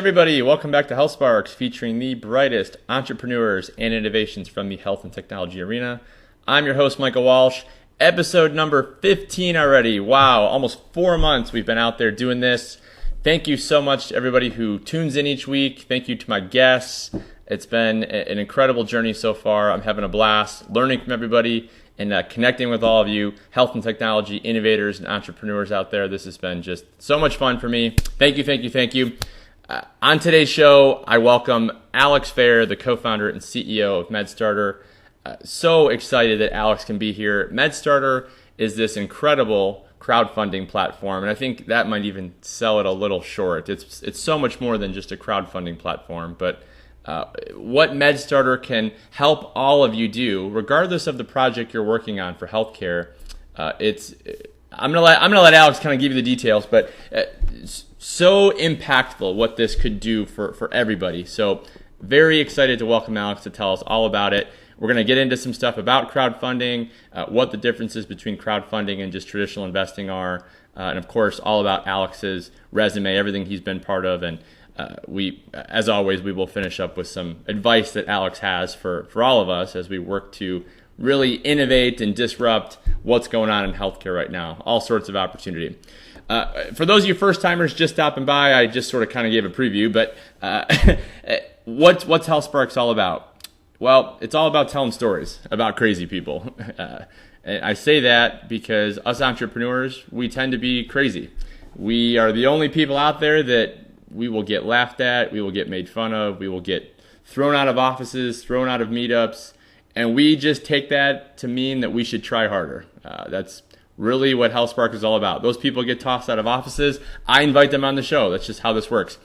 everybody. Welcome back to HealthSparx, featuring the brightest entrepreneurs and innovations from the health and technology arena. I'm your host, Michael Walsh. Episode number 15 already. Wow, almost 4 months we've been out there doing this. Thank you so much to everybody who tunes in each week. Thank you to my guests. It's been an incredible journey so far. I'm having a blast learning from everybody and connecting with all of you health and technology innovators and entrepreneurs out there. This has been just so much fun for me. Thank you. On today's show, I welcome Alex Fair, the co-founder and CEO of Medstartr. So excited that Alex can be here. Medstartr is this incredible crowdfunding platform, and I think that might even sell it a little short. It's so much more than just a crowdfunding platform, but what Medstartr can help all of you do, regardless of the project you're working on for healthcare, I'm gonna let Alex kind of give you the details, but so impactful what this could do for everybody. So very excited to welcome Alex to tell us all about it. We're going to get into some stuff about crowdfunding, what the differences between crowdfunding and just traditional investing are, and of course all about Alex's resume, everything he's been part of, and as always, we will finish up with some advice that Alex has for all of us as we work to really innovate and disrupt what's going on in healthcare right now. All sorts of opportunity. For those of you first-timers just stopping by, I just sort of kind of gave a preview, but what's HealthSparx all about? Well, it's all about telling stories about crazy people. And I say that because us entrepreneurs, we tend to be crazy. We are the only people out there that we will get laughed at, we will get made fun of, we will get thrown out of offices, thrown out of meetups, and we just take that to mean that we should try harder. That's really what HealthSparx is all about. Those people get tossed out of offices, I invite them on the show. That's just how this works.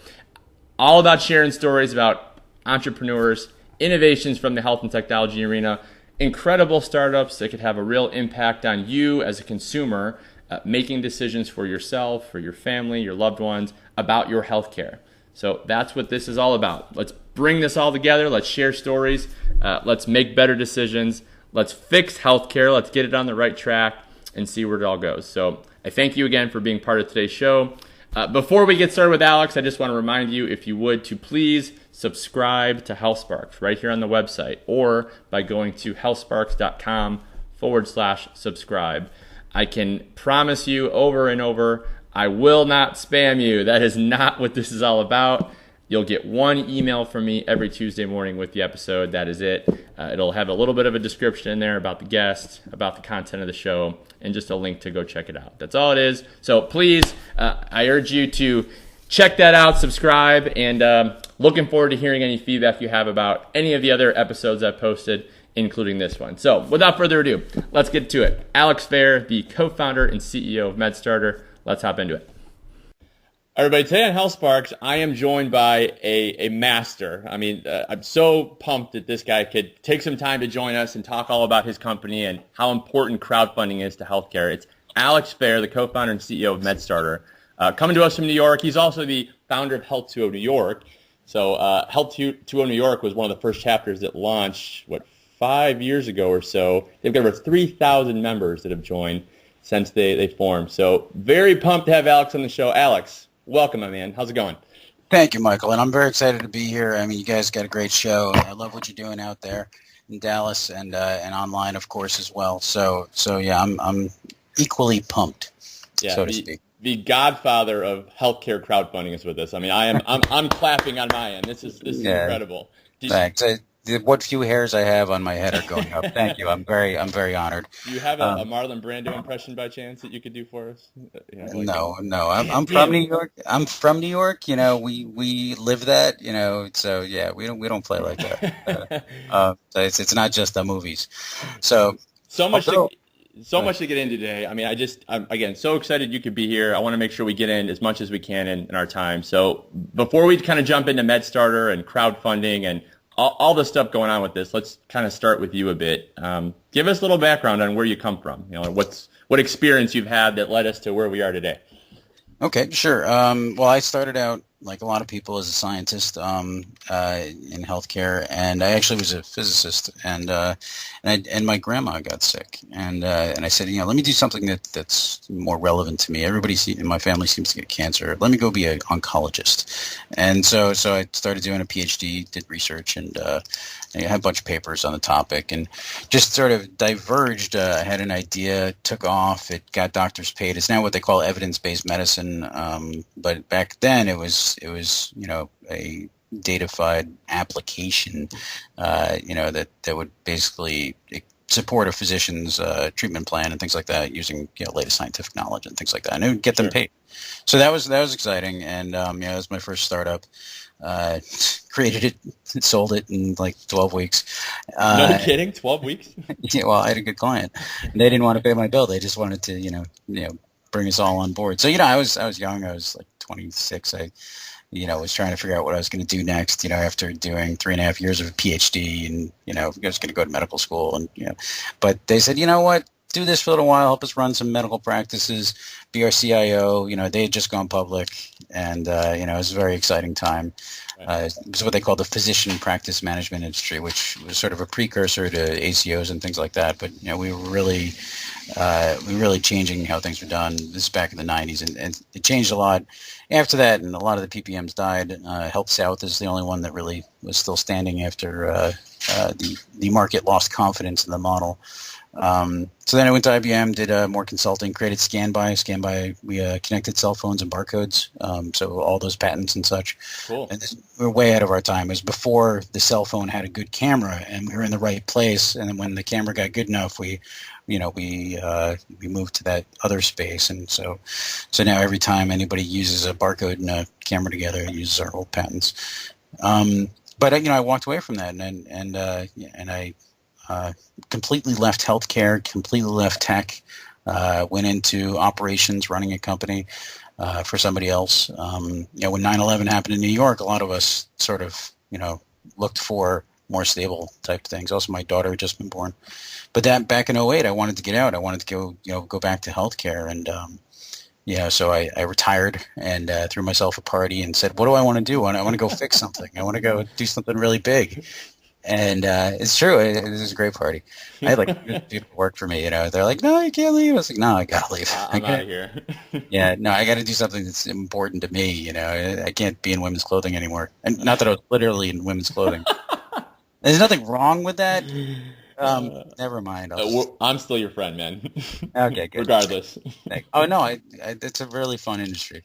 All about sharing stories about entrepreneurs, innovations from the health and technology arena, incredible startups that could have a real impact on you as a consumer, making decisions for yourself, for your family, your loved ones, about your healthcare. So that's what this is all about. Let's bring this all together. Let's share stories. Let's make better decisions. Let's fix healthcare. Let's get it on the right track and see where it all goes. So I thank you again for being part of today's show. Before we get started with Alex, I just want to remind you, if you would, to please subscribe to HealthSparx right here on the website or by going to healthsparx.com/subscribe. I can promise you over and over, I will not spam you. That is not what this is all about. You'll get one email from me every Tuesday morning with the episode. That is it. It'll have a little bit of a description in there about the guest, about the content of the show, and just a link to go check it out. That's all it is. So please, I urge you to check that out, subscribe, and looking forward to hearing any feedback you have about any of the other episodes I've posted, including this one. So without further ado, let's get to it. Alex Fair, the co-founder and CEO of Medstartr. Let's hop into it. Everybody, today on HealthSparx, I am joined by a master. I mean, I'm so pumped that this guy could take some time to join us and talk all about his company and how important crowdfunding is to healthcare. It's Alex Fair, the co-founder and CEO of Medstartr, coming to us from New York. He's also the founder of Health 2.0 New York. So Health 2.0 New York was one of the first chapters that launched, 5 years ago or so. They've got over 3,000 members that have joined since they formed. So very pumped to have Alex on the show. Alex, welcome, my man. How's it going? Thank you, Michael. And I'm very excited to be here. I mean, you guys got a great show. I love what you're doing out there in Dallas and online, of course, as well. So yeah, I'm equally pumped, so to speak. The godfather of healthcare crowdfunding is with us. I mean, I'm clapping on my end. This is incredible. Thanks. What few hairs I have on my head are going up. Thank you. I'm very honored. Do you have a Marlon Brando impression by chance that you could do for us? No. I'm from New York. I'm from New York. You know, we live that. You know, so yeah, we don't play like that. So it's not just the movies. So much to get into today. I mean, I'm again so excited you could be here. I want to make sure we get in as much as we can in our time. So before we kind of jump into Medstartr and crowdfunding and all the stuff going on with this, let's kind of start with you a bit. Give us a little background on where you come from. You know, what experience you've had that led us to where we are today. Okay, sure. Well, I started out like a lot of people, as a scientist in healthcare, and I actually was a physicist, and my grandma got sick, and I said, let me do something that's more relevant to me. Everybody in my family seems to get cancer. Let me go be an oncologist, and so I started doing a PhD, did research, and I had a bunch of papers on the topic, and just sort of diverged. I had an idea, took off, it got doctors paid. It's now what they call evidence-based medicine, but back then it was a datafied application, that would basically support a physician's treatment plan and things like that using latest scientific knowledge and things like that, and it would get them paid. So that was exciting, and it was my first startup. Created it, sold it in like 12 weeks. No kidding, 12 weeks? Yeah, well, I had a good client. And they didn't want to pay my bill. They just wanted to, bring us all on board. So, I was young. I was like 26. I was trying to figure out what I was going to do next, after doing 3.5 years of a PhD, and, I was going to go to medical school, and, but they said, you know what? Do this for a little while, help us run some medical practices, be our CIO. They had just gone public, and it was a very exciting time. It was what they call the physician practice management industry, which was sort of a precursor to ACOs and things like that. But we were really changing how things were done. This is back in the 90s, and it changed a lot after that, and a lot of the PPMs died. Health South is the only one that really was still standing after the market lost confidence in the model. So then I went to IBM, did more consulting, created ScanBuy. We connected cell phones and barcodes, so all those patents and such. Cool. And we were way ahead of our time. It was before the cell phone had a good camera, and we were in the right place. And then when the camera got good enough, we moved to that other space. And so now every time anybody uses a barcode and a camera together, it uses our old patents. But I walked away from that, and I completely left healthcare, completely left tech, went into operations, running a company for somebody else. When 9/11 happened in New York, a lot of us sort of, looked for more stable type things. Also, my daughter had just been born. But that back in 2008, I wanted to get out. I wanted to go back to healthcare. And, so I retired and threw myself a party and said, what do I want to do? I want to go fix something. I want to go do something really big. And it's true. It was a great party. I had good people work for me. They're like, "No, you can't leave." I was like, "No, I gotta leave. I'm out of here." Yeah, no, I got to do something that's important to me. I can't be in women's clothing anymore. And not that I was literally in women's clothing. There's nothing wrong with that. Never mind. I'm still your friend, man. Okay, good. Regardless. Oh no, it's a really fun industry.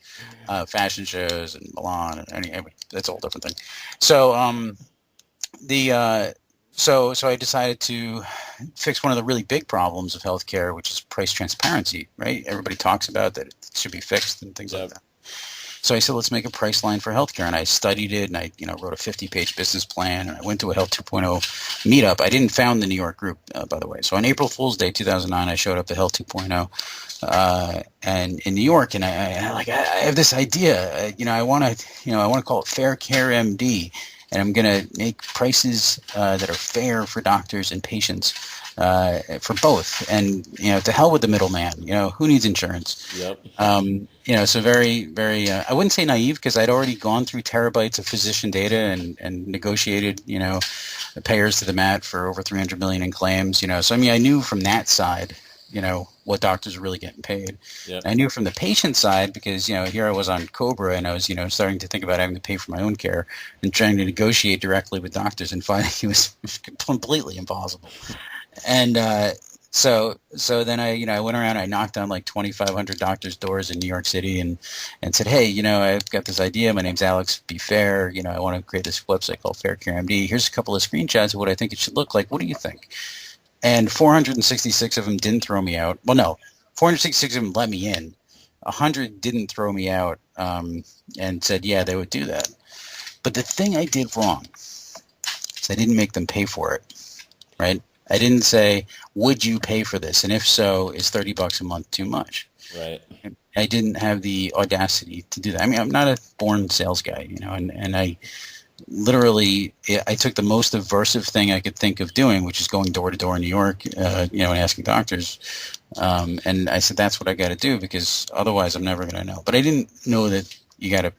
Fashion shows and Milan and anyway, that's a whole different thing. So So I decided to fix one of the really big problems of healthcare, which is price transparency, right? Everybody talks about that it should be fixed and things like that. So I said, let's make a price line for healthcare. And I studied it, and I wrote a 50-page business plan, and I went to a Health 2.0 meetup. I didn't found the New York group, by the way. So on April Fool's Day 2009, I showed up to Health 2.0 and in New York, and I have this idea. I want to call it Fair Care MD. And I'm going to make prices that are fair for doctors and patients for both. And, to hell with the middleman. Who needs insurance? Yep. So very, very, I wouldn't say naive, because I'd already gone through terabytes of physician data and negotiated, payers to the mat for over 300 million in claims. So, I knew from that side, what doctors are really getting paid. Yep. I knew from the patient side, because, here I was on Cobra, and I was, starting to think about having to pay for my own care and trying to negotiate directly with doctors, and finding it was completely impossible. And so then I went around, I knocked on like 2,500 doctors' doors in New York City and said, hey, I've got this idea. My name's Alex. Be fair. I want to create this website called Fair Care MD. Here's a couple of screenshots of what I think it should look like. What do you think? And 466 of them didn't throw me out. Well, no, 466 of them let me in. 100 didn't throw me out and said, yeah, they would do that. But the thing I did wrong is I didn't make them pay for it, right? I didn't say, would you pay for this? And if so, is $30 a month too much? Right. I didn't have the audacity to do that. I'm not a born sales guy, and I literally, I took the most aversive thing I could think of doing, which is going door to door in New York, and asking doctors. And I said, that's what I got to do, because otherwise I'm never going to know. But I didn't know that you got to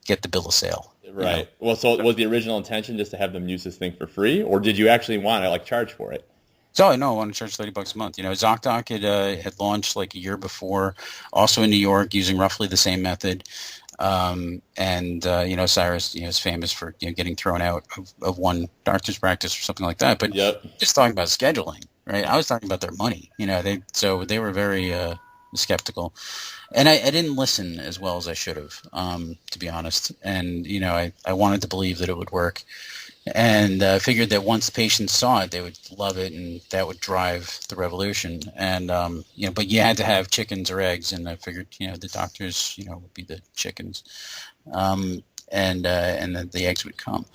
get the bill of sale. Right. You know? Well, so was the original intention just to have them use this thing for free, or did you actually want to like charge for it? So no, I want to charge $30 a month. ZocDoc had launched like a year before, also in New York, using roughly the same method. Cyrus, is famous for getting thrown out of one doctor's practice or something like that. But Yep. just talking about scheduling, right? I was talking about their money. They were very skeptical, and I didn't listen as well as I should have, to be honest. And I wanted to believe that it would work. And figured that once the patients saw it, they would love it, and that would drive the revolution. And but you had to have chickens or eggs, and I figured the doctors would be the chickens, and then the eggs would come,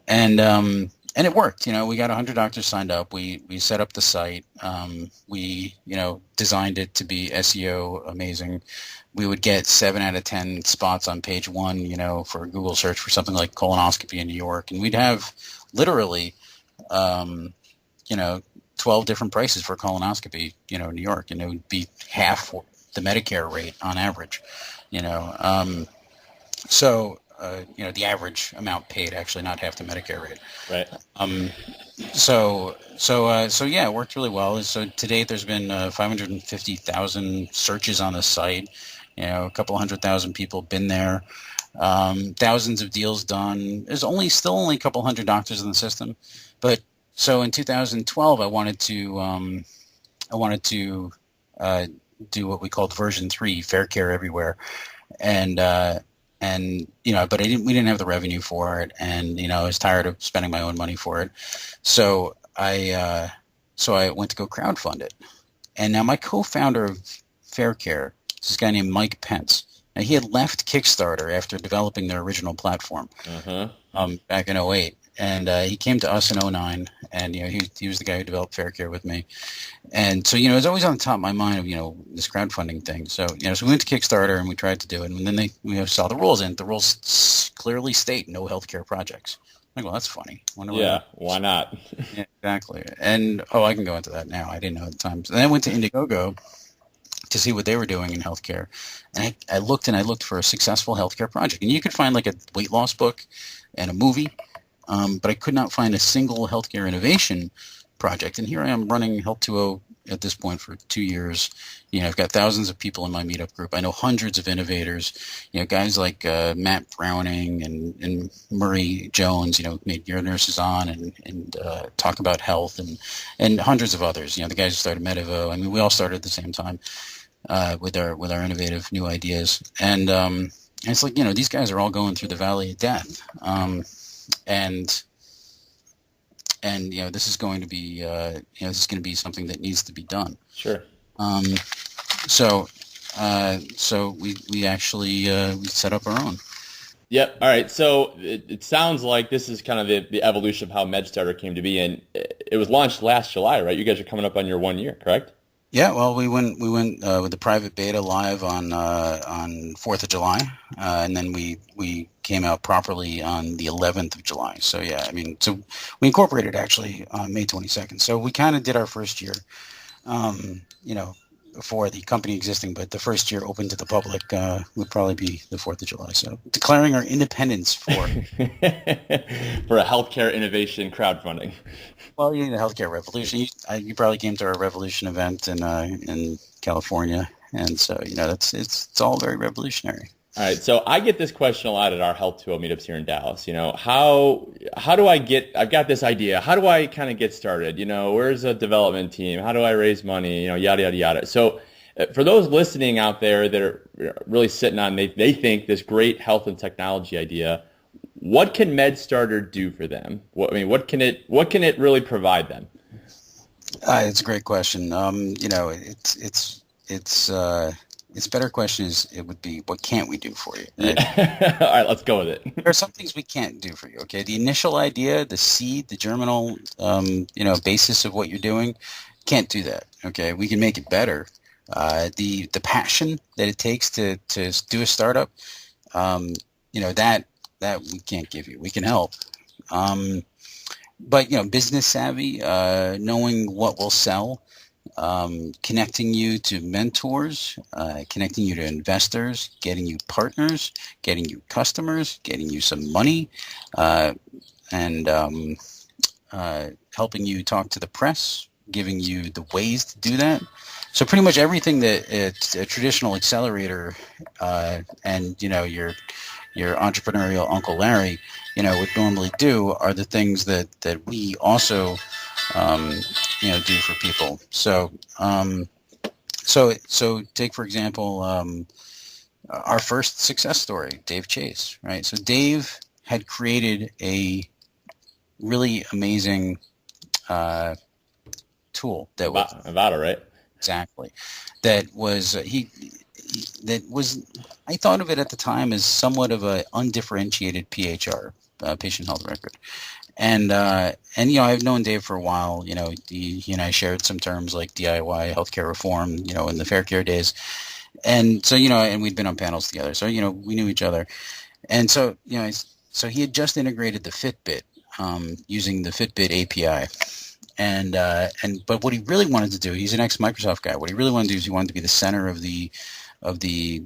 and it worked. We got 100 doctors signed up. We set up the site. We designed it to be SEO amazing. We would get 7 out of 10 spots on page 1, for a Google search for something like colonoscopy in New York. And we'd have literally, 12 different prices for colonoscopy, in New York. And it would be half the Medicare rate on average, the average amount paid, actually, not half the Medicare rate. Right. It worked really well. So to date, there's been 550,000 searches on the site. A couple 100,000 people been there. Thousands of deals done. There's still only a couple hundred doctors in the system, but so in 2012, I wanted to do what we called version 3, Fair Care Everywhere, but we didn't have the revenue for it, and I was tired of spending my own money for it, so I went to go crowdfund it, and now my co-founder of Fair Care, this guy named Mike Pence. Now, he had left Kickstarter after developing their original platform back in '08, and he came to us in '09, and he was the guy who developed Fair Care with me, and so it was always on the top of my mind of this crowdfunding thing. So so we went to Kickstarter and we tried to do it, and then we saw the rules, and the rules clearly state no healthcare projects. I'm like, well, that's funny. Why not? Yeah, exactly. And I can go into that now. I didn't know at the time. So then I went to Indiegogo to see what they were doing in healthcare. And I looked for a successful healthcare project. And you could find like a weight loss book and a movie, but I could not find a single healthcare innovation project. And here I am running Health 2.0 at this point for 2 years. I've got thousands of people in my meetup group. I know hundreds of innovators, guys like Matt Browning and Murray Jones, made Your Nurses On and talk about health, and hundreds of others. The guys who started Medivo. I mean, we all started at the same time with our innovative new ideas. And it's like, these guys are all going through the valley of death. And this is going to be something that needs to be done. Sure. So we actually we set up our own. Yep. All right. So it sounds like this is kind of the evolution of how Medstartr came to be, and it was launched last July, right? You guys are coming up on your 1 year, correct? Yeah. Well, we went with the private beta live on 4th of July, and then we came out properly on the 11th of July. So yeah, I mean, so we incorporated actually on May 22nd. So we kind of did our first year, for the company existing, but the first year open to the public would probably be the 4th of July. So declaring our independence for a healthcare innovation crowdfunding. Well, you need a healthcare revolution. You probably came to our revolution event in California, and so it's all very revolutionary. All right, so I get this question a lot at our Health 2.0 meetups here in Dallas. How do I've got this idea. How do I kind of get started? Where's a development team? How do I raise money? Yada, yada, yada. So for those listening out there that are really sitting on, they think this great health and technology idea, what can Medstartr do for them? What can it really provide them? It's a great question. Its better question would be, what can't we do for you? Right? Yeah. All right, let's go with it. There are some things we can't do for you. Okay, the initial idea, the seed, the germinal, basis of what you're doing, can't do that. Okay, we can make it better. The passion that it takes to do a startup, that we can't give you. We can help. But business savvy, knowing what will sell. connecting you to mentors, connecting you to investors, getting you partners, getting you customers, getting you some money, and helping you talk to the press, giving you the ways to do that. So pretty much everything that a traditional accelerator and your entrepreneurial Uncle Larry, would normally do are the things that we also do for people. So so take for example our first success story, Dave Chase, right? So Dave had created a really amazing tool that was Avada, right? exactly that was I thought of it at the time as somewhat of a undifferentiated PHR, patient health record. And I've known Dave for a while. He and I shared some terms like DIY healthcare reform, in the Fair Care days. And so, and we'd been on panels together. So, we knew each other. And so, so he had just integrated the Fitbit using the Fitbit API. But what he really wanted to do, he's an ex-Microsoft guy. What he really wanted to do is he wanted to be the center of the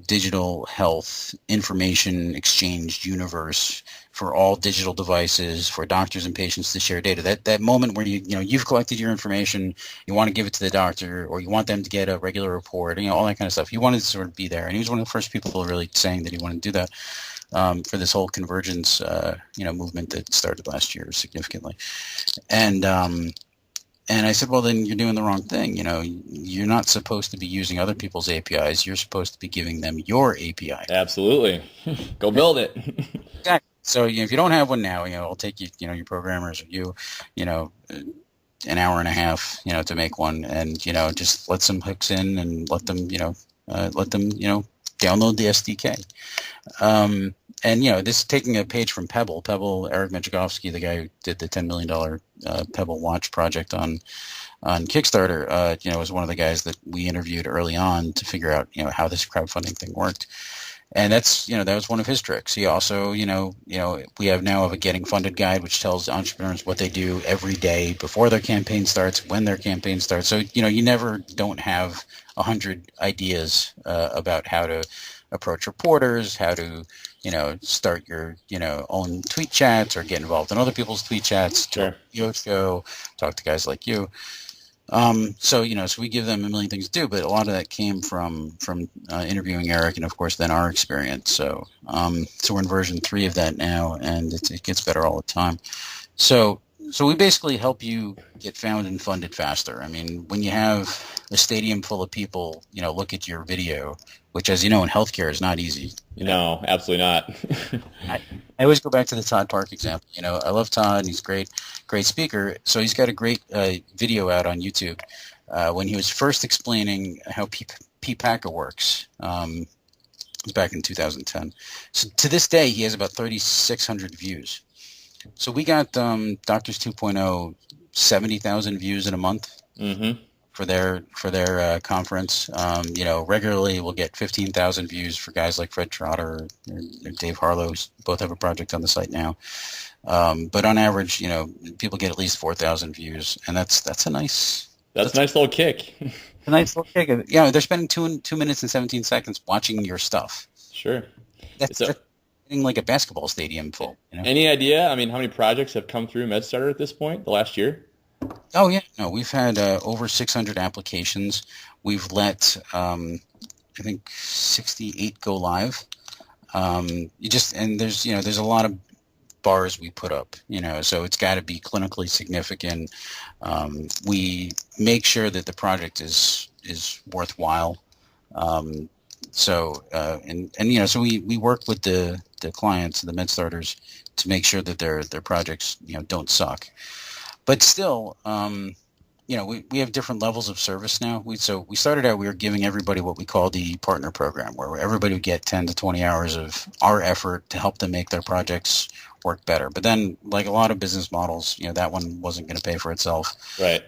digital health information exchange universe for all digital devices, for doctors and patients to share data. That moment where you've collected your information, you want to give it to the doctor, or you want them to get a regular report, all that kind of stuff. He wanted to sort of be there, and he was one of the first people really saying that he wanted to do that for this whole convergence, movement that started last year significantly. And I said, well, then you're doing the wrong thing. You're not supposed to be using other people's APIs. You're supposed to be giving them your API. Absolutely. Go build it. Exactly. So if you don't have one now, it'll take you, your programmers or an hour and a half, to make one, and just let some hooks in and let them download the SDK. And this is taking a page from Pebble. Eric Majagovsky, the guy who did the $10 million Pebble Watch project on Kickstarter, was one of the guys that we interviewed early on to figure out, how this crowdfunding thing worked. And that's, that was one of his tricks. He also, we have now a getting funded guide, which tells entrepreneurs what they do every day before their campaign starts, when their campaign starts. So, you never don't have 100 ideas about how to approach reporters, how to, start your, own tweet chats or get involved in other people's tweet chats, Sure. Talk to guys like you. So we give them a million things to do, but a lot of that came from interviewing Eric and of course then our experience. So we're in version 3 of that now, and it gets better all the time. So we basically help you get found and funded faster. I mean, when you have a stadium full of people, look at your video, which, as you know, in healthcare is not easy. No, absolutely not. I always go back to the Todd Park example. I love Todd, and he's great speaker. So he's got a great video out on YouTube when he was first explaining how PPACA works. It was back in 2010. So to this day, he has about 3,600 views. So we got Doctors 2.0 70,000 views in a month. Mm-hmm. For their conference. Regularly we'll get 15,000 views for guys like Fred Trotter or Dave Harlow, who both have a project on the site now. But on average, people get at least 4,000 views, and that's a nice little kick. A nice little kick. Yeah, they're spending 2 minutes and 17 seconds watching your stuff. Sure. That's like a basketball stadium full. Any idea? I mean, how many projects have come through Medstartr at this point, the last year? Oh yeah, no, we've had over 600 applications. We've let I think 68 go live. And there's a lot of bars we put up, so it's got to be clinically significant. We make sure that the project is worthwhile. So we work with the clients, the Medstarters, to make sure that their projects don't suck. But still, we have different levels of service now. We started out, we were giving everybody what we call the partner program, where everybody would get 10 to 20 hours of our effort to help them make their projects work better. But then, like a lot of business models, that one wasn't going to pay for itself. Right.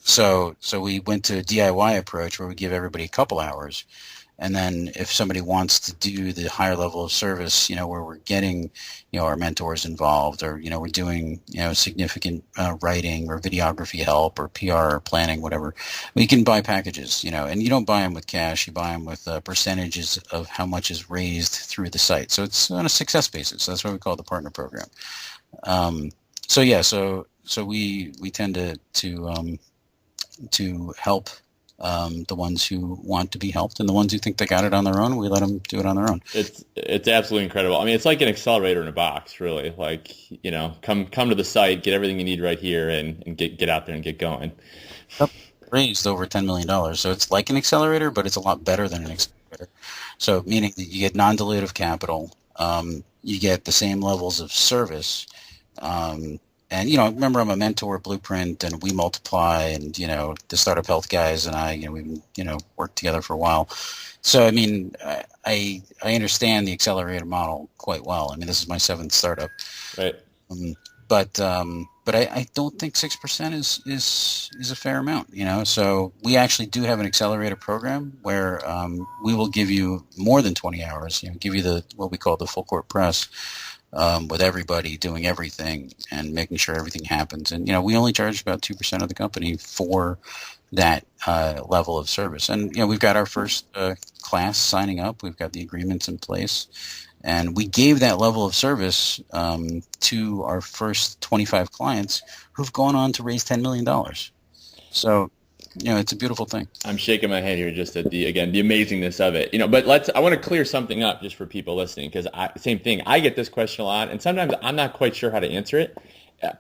So we went to a DIY approach where we give everybody a couple hours. And then if somebody wants to do the higher level of service, where we're getting, our mentors involved, or, we're doing, significant writing or videography help or PR or planning, whatever, we can buy packages, and you don't buy them with cash. You buy them with percentages of how much is raised through the site. So it's on a success basis. That's what we call the partner program. So we tend to help the ones who want to be helped, and the ones who think they got it on their own, we let them do it on their own. It's absolutely incredible. I mean, it's like an accelerator in a box, really. Like, come to the site, get everything you need right here, and get out there and get going. Yep. Raised over $10 million, so it's like an accelerator, but it's a lot better than an accelerator. So meaning that you get non-dilutive capital, you get the same levels of service. And, remember, I'm a mentor, Blueprint, and We Multiply, and, the Startup Health guys and I, we've, worked together for a while. So, I mean, I understand the accelerator model quite well. I mean, this is my 7th startup. Right. But I don't think 6% is a fair amount, So we actually do have an accelerator program where we will give you more than 20 hours, give you what we call the full court press. With everybody doing everything and making sure everything happens. And, we only charge about 2% of the company for that level of service. And, we've got our first class signing up. We've got the agreements in place. And we gave that level of service to our first 25 clients who've gone on to raise $10 million. So, it's a beautiful thing. I'm shaking my head here just at the amazingness of it. But I want to clear something up just for people listening, because same thing. I get this question a lot, and sometimes I'm not quite sure how to answer it.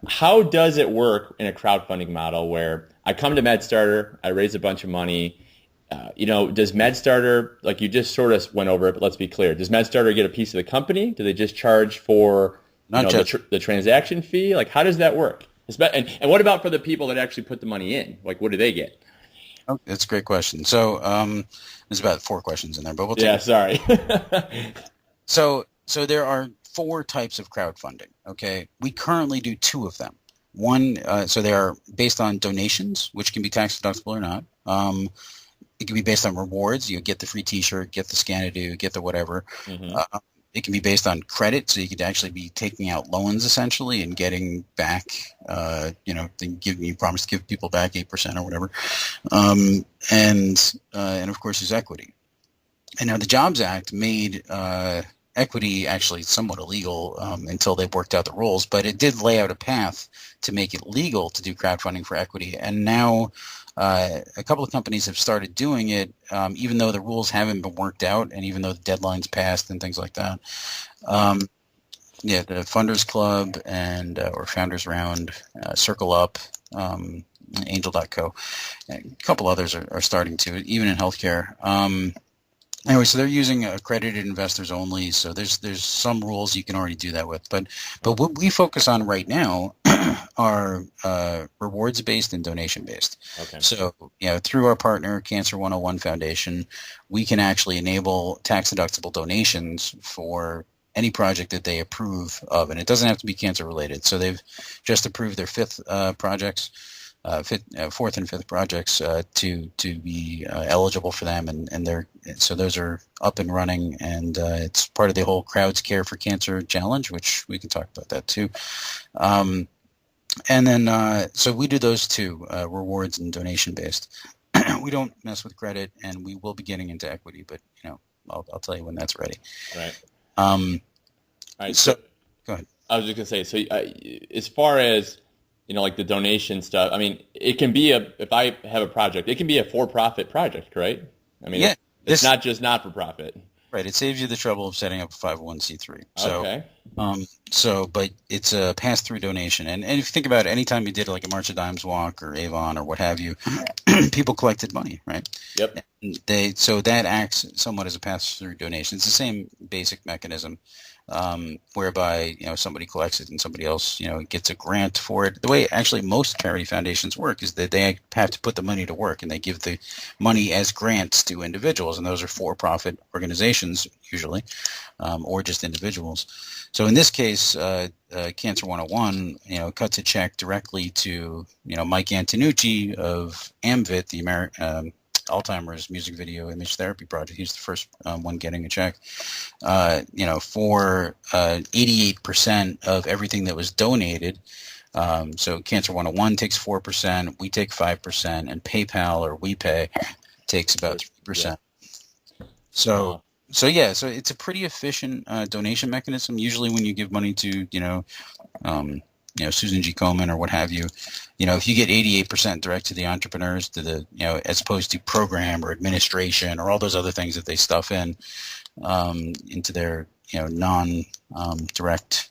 How does it work in a crowdfunding model where I come to Medstartr, I raise a bunch of money? Does Medstartr, like you just sort of went over it, but let's be clear. Does Medstartr get a piece of the company? Do they just charge for the transaction fee? Like, how does that work? And what about for the people that actually put the money in? Like, what do they get? Oh, that's a great question. So there's about 4 questions in there, but we'll take it. Sorry. So there are 4 types of crowdfunding. Okay, we currently do 2 of them. One, so they are based on donations, which can be tax deductible or not. It can be based on rewards. You get the free T-shirt, get the Scan-A-Do, get the whatever. Mm-hmm. It can be based on credit, so you could actually be taking out loans essentially and getting back, you promise to give people back 8% or whatever, and of course there's equity. And now the Jobs Act made equity actually somewhat illegal until they worked out the rules, but it did lay out a path to make it legal to do crowdfunding for equity. And now a couple of companies have started doing it, even though the rules haven't been worked out, and even though the deadline's passed and things like that. The Funders Club and or Founders Round, Circle Up, Angel.co, a couple others are starting to, even in healthcare. Anyway, so they're using accredited investors only. So there's some rules you can already do that with. But what we focus on right now are rewards based and donation based. Okay. So through our partner Cancer 101 Foundation, we can actually enable tax deductible donations for any project that they approve of, and it doesn't have to be cancer related. So they've just approved their 5th projects. 4th and 5th projects to be eligible for them, and so those are up and running, and it's part of the whole Crowds Care for Cancer challenge, which we can talk about that too. And then so we do those 2, rewards and donation based. We don't mess with credit, and we will be getting into equity, but I'll tell you when that's ready. Right. All right. So go ahead. I was just gonna say, so as far as like the donation stuff, I mean, it can be if I have a project, it can be a for-profit project, right? I mean, it's not just not-for-profit. Right. It saves you the trouble of setting up a 501c3. So, okay. But it's a pass-through donation. And if you think about it, anytime you did like a March of Dimes walk or Avon or what have you, people collected money, right? Yep. So that acts somewhat as a pass-through donation. It's the same basic mechanism. Whereby somebody collects it and somebody else gets a grant for it. The way actually most charity foundations work is that they have to put the money to work, and they give the money as grants to individuals, and those are for-profit organizations usually, or just individuals. So in this case, Cancer 101 cuts a check directly to Mike Antonucci of AMVIT, the Alzheimer's music video image therapy project. He's the first one getting a check. For 88% of everything that was donated. So Cancer 101 takes 4%, we take 5%, and PayPal or WePay takes about 3%. So it's a pretty efficient donation mechanism. Usually, when you give money to Susan G. Komen or what have you, if you get 88% direct to the entrepreneurs, to the as opposed to program or administration or all those other things that they stuff into their non-direct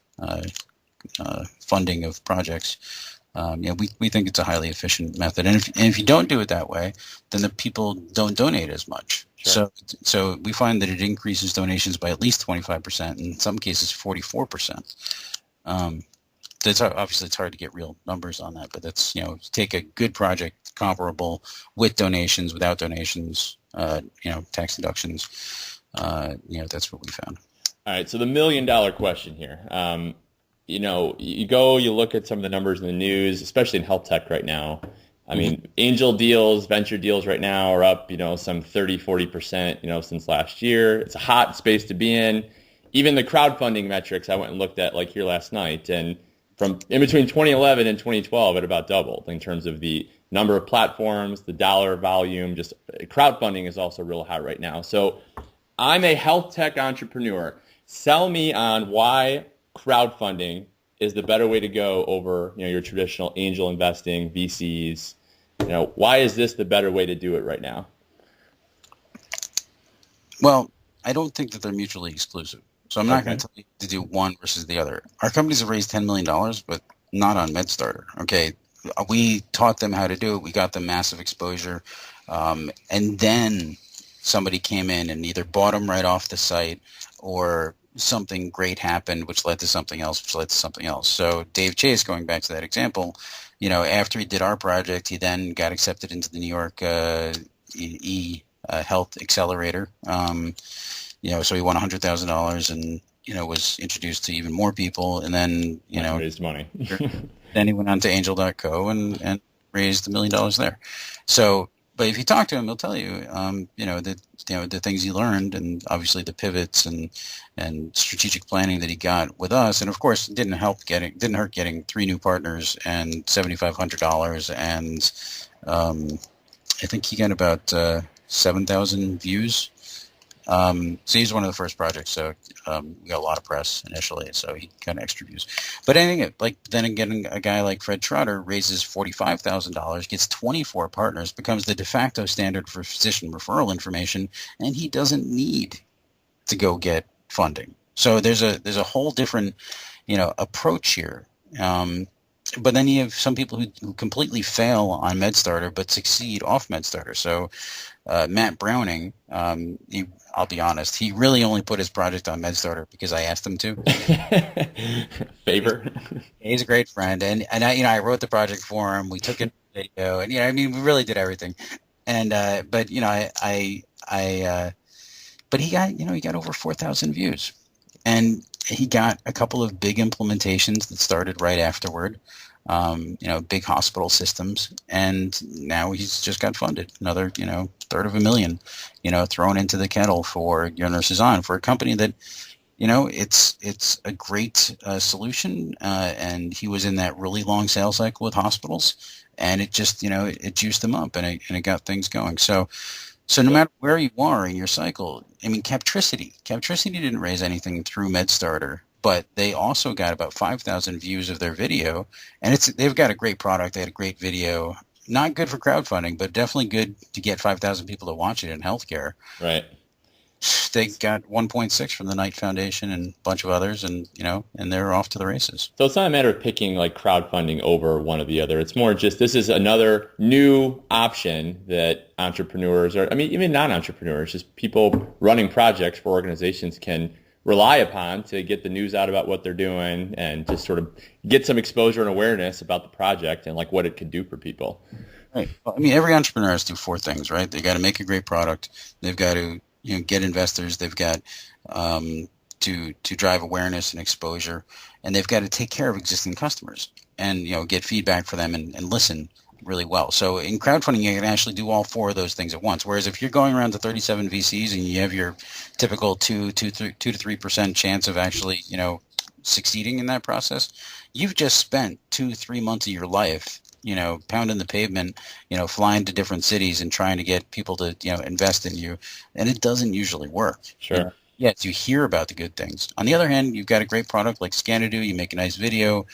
funding of projects. We think it's a highly efficient method, and if you don't do it that way, then the people don't donate as much. Sure. So we find that it increases donations by at least 25%, in some cases 44%. Obviously it's hard to get real numbers on that, but that's take a good project comparable with donations, without donations, tax deductions. That's what we found. All right, so the $1 million question here. You look at some of the numbers in the news, especially in health tech right now. I mean, angel deals, venture deals right now are up, some 30, 40%, since last year. It's a hot space to be in. Even the crowdfunding metrics I went and looked at here last night, and from in between 2011 and 2012, it about doubled in terms of the number of platforms, the dollar volume. Just crowdfunding is also real hot right now. So I'm a health tech entrepreneur. Sell me on why crowdfunding is the better way to go over your traditional angel investing, VCs. Why is this the better way to do it right now? Well, I don't think that they're mutually exclusive. So I'm not going to tell you to do one versus the other. Our companies have raised $10 million, but not on Medstartr. Okay, we taught them how to do it. We got them massive exposure. And then somebody came in and either bought them right off the site, or something great happened, which led to something else, which led to something else. So Dave Chase, going back to that example, after he did our project, he then got accepted into the New York Health Accelerator. So he won $100,000 and, was introduced to even more people. And then, raised money. Then he went on to angel.co and raised $1 million there. So, but if you talk to him, he'll tell you, the things he learned, and obviously the pivots and strategic planning that he got with us. And of course, it didn't hurt getting 3 new partners and $7,500. And I think he got about 7,000 views. So he's one of the first projects. So we got a lot of press initially, so he got extra views. But I think then again, a guy like Fred Trotter raises $45,000, gets 24 partners, becomes the de facto standard for physician referral information, and he doesn't need to go get funding. So there's a whole different approach here. But then you have some people who completely fail on Medstartr but succeed off Medstartr. So Matt Browning, I'll be honest, he really only put his project on Medstartr because I asked him to. Favor. He's a great friend, and I wrote the project for him. We took it to video, and we really did everything. And but he got over 4,000 views, and he got a couple of big implementations that started right afterward. Big hospital systems, and now he's just got funded another, $350,000, thrown into the kettle for Your Nurse Is On, for a company that, it's a great solution, and he was in that really long sales cycle with hospitals, and it just, it juiced them up, and it got things going. So no matter where you are in your cycle, Captricity didn't raise anything through Medstartr, but they also got about 5,000 views of their video, and they've got a great product. They had a great video, not good for crowdfunding, but definitely good to get 5,000 people to watch it in healthcare. Right. They got 1.6 from the Knight Foundation and a bunch of others, and and they're off to the races. So it's not a matter of picking crowdfunding over one or the other. It's more just this is another new option that entrepreneurs, or even non-entrepreneurs, just people running projects for organizations can rely upon to get the news out about what they're doing and just sort of get some exposure and awareness about the project and what it could do for people. Right. Well, every entrepreneur has to do 4 things, right? They got to make a great product. They've got to get investors. They've got to drive awareness and exposure, and they've got to take care of existing customers and get feedback for them and listen really well. So in crowdfunding, you can actually do all four of those things at once. Whereas if you're going around to 37 VCs and you have your typical 2 to 3% chance of actually, succeeding in that process, you've just spent 2-3 months of your life, pounding the pavement, flying to different cities and trying to get people to, invest in you. And it doesn't usually work. Sure. Yes, you hear about the good things. On the other hand, you've got a great product like Scanadu. You make a nice video.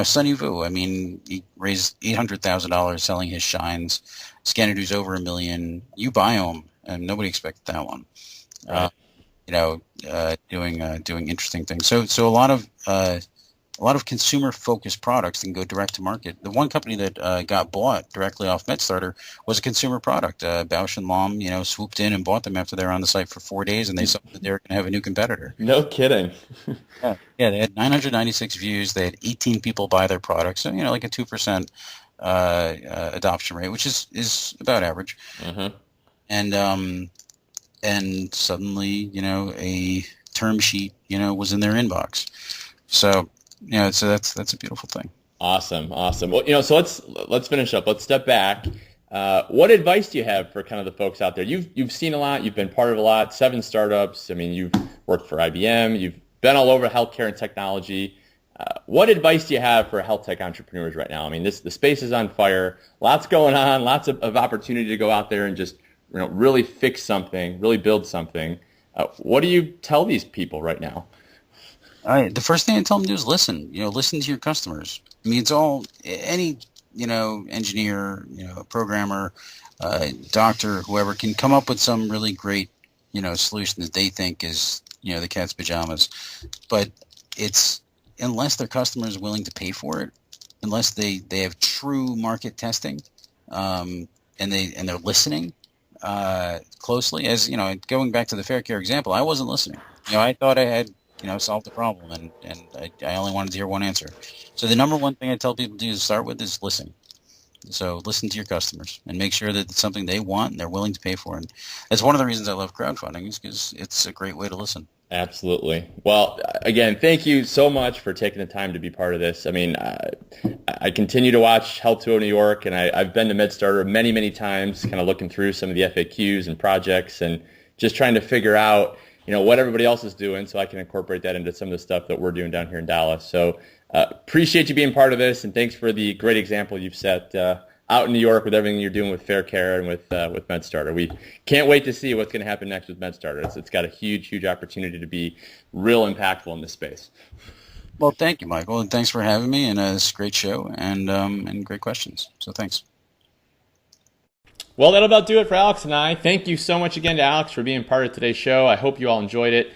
Sunny Vu, I mean, he raised $800,000 selling his shines. Scanadu's over $1 million. You buy them, and nobody expected that one. Right. Doing interesting things. So a lot of consumer-focused products can go direct to market. The one company that got bought directly off Medstartr was a consumer product. Bausch and Lomb, swooped in and bought them after they were on the site for 4 days, and they saw that they were going to have a new competitor. No kidding. Yeah, they had 996 views. They had 18 people buy their products. So, like a 2% adoption rate, which is about average. Mm-hmm. And suddenly, a term sheet, was in their inbox. So, so that's a beautiful thing. Awesome. Well, so let's finish up. Let's step back. What advice do you have for kind of the folks out there? You've seen a lot. You've been part of a lot. 7 startups. I mean, you've worked for IBM. You've been all over healthcare and technology. What advice do you have for health tech entrepreneurs right now? I mean, the space is on fire. Lots going on. Lots of opportunity to go out there and just really fix something, really build something. What do you tell these people right now? The first thing I tell them to do is listen. Listen to your customers. I mean, it's all any engineer, programmer, doctor, whoever can come up with some really great solution that they think is the cat's pajamas. But it's unless their customer is willing to pay for it, unless they have true market testing, and they're listening closely. As going back to the Fair Care example, I wasn't listening. I thought I had solved the problem, and I only wanted to hear one answer. So the number one thing I tell people to do to start with is listen. So listen to your customers and make sure that it's something they want and they're willing to pay for. And that's one of the reasons I love crowdfunding, is because it's a great way to listen. Absolutely. Well, again, thank you so much for taking the time to be part of this. I mean, I continue to watch Health 2.0 New York, and I've been to Medstartr many, many times, kind of looking through some of the FAQs and projects and just trying to figure out what everybody else is doing so I can incorporate that into some of the stuff that we're doing down here in Dallas. So appreciate you being part of this, and thanks for the great example you've set out in New York with everything you're doing with Fair Care and with Medstartr. We can't wait to see what's going to happen next with Medstartr. It's got a huge, huge opportunity to be real impactful in this space. Well, thank you, Michael, and thanks for having me, and it's a great show and great questions. So thanks. Well, that'll about do it for Alex and I. Thank you so much again to Alex for being part of today's show. I hope you all enjoyed it.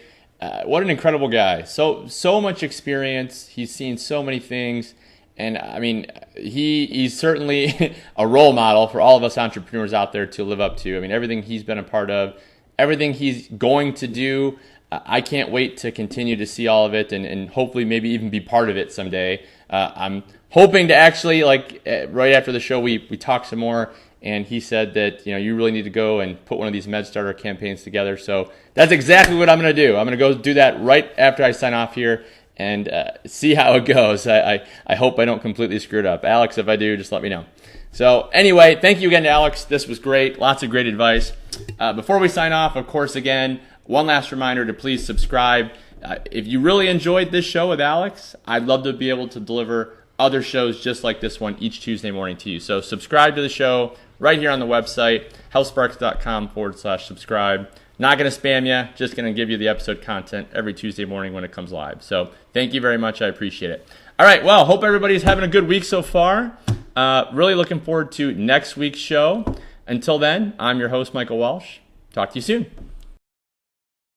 What an incredible guy. So much experience. He's seen so many things. And I mean, he's certainly a role model for all of us entrepreneurs out there to live up to. I mean, everything he's been a part of, everything he's going to do, I can't wait to continue to see all of it and hopefully maybe even be part of it someday. I'm hoping to actually, right after the show, we talk some more. And he said that, you really need to go and put one of these Medstartr campaigns together. So that's exactly what I'm going to do. I'm going to go do that right after I sign off here and see how it goes. I hope I don't completely screw it up. Alex, if I do, just let me know. So anyway, thank you again to Alex. This was great. Lots of great advice. Before we sign off, of course, again, one last reminder to please subscribe. If you really enjoyed this show with Alex, I'd love to be able to deliver other shows just like this one each Tuesday morning to you. So subscribe to the show right here on the website, healthsparx.com/subscribe. Not going to spam you, just going to give you the episode content every Tuesday morning when it comes live. So thank you very much. I appreciate it. All right, well, hope everybody's having a good week so far. Really looking forward to next week's show. Until then, I'm your host, Michael Walsh. Talk to you soon.